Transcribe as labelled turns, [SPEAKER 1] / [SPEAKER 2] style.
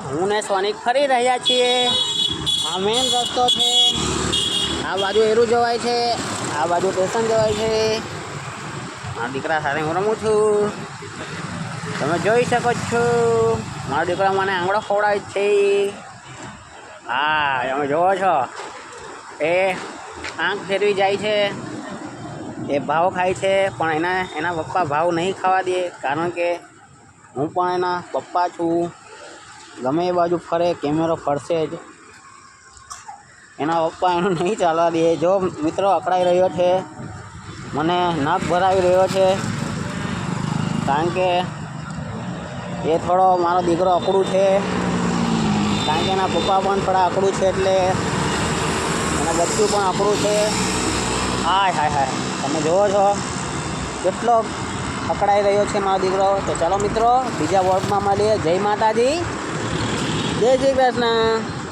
[SPEAKER 1] હું ને સોનિક ફરી રહ્યા છીએ. આ મેન રસ્તો છે. આ બાજુ એરું જવાય છે, આ બાજુ સ્ટેશન જવાય છે. મારા દીકરા સાથે હું રમું છું. તમે જોઈ શકો છો મારો દીકરો મને આંગળો ખવડાવે છે. હા, તમે જોવો છો એ આંખ ફેરવી જાય છે, એ ભાવ ખાય છે, પણ એના પપ્પા ભાવ નહીં ખાવા દે, કારણ કે હું પણ એના પપ્પા છું. ગમે એ બાજુ ફરે કેમેરો ફરશે જ. એના પપ્પા એનું નહીં ચાલવા દે. જો મિત્રો અકળાઈ રહ્યો છે, મને નખ ભરાવી રહ્યો છે, કારણ કે એ થોડો મારો દીકરો અકડું છે, કારણ કે એના પપ્પા પણ થોડા અકડું છે, એટલે એના બચ્ચું પણ અકડું છે. હાય હાય હાય, તમે જુઓ છો કેટલો અકળાઈ રહ્યો છે મારો દીકરો. તો ચાલો મિત્રો, બીજા વર્ગમાં મળીએ. જય માતાજી, જય શ્રી કૃષ્ણ.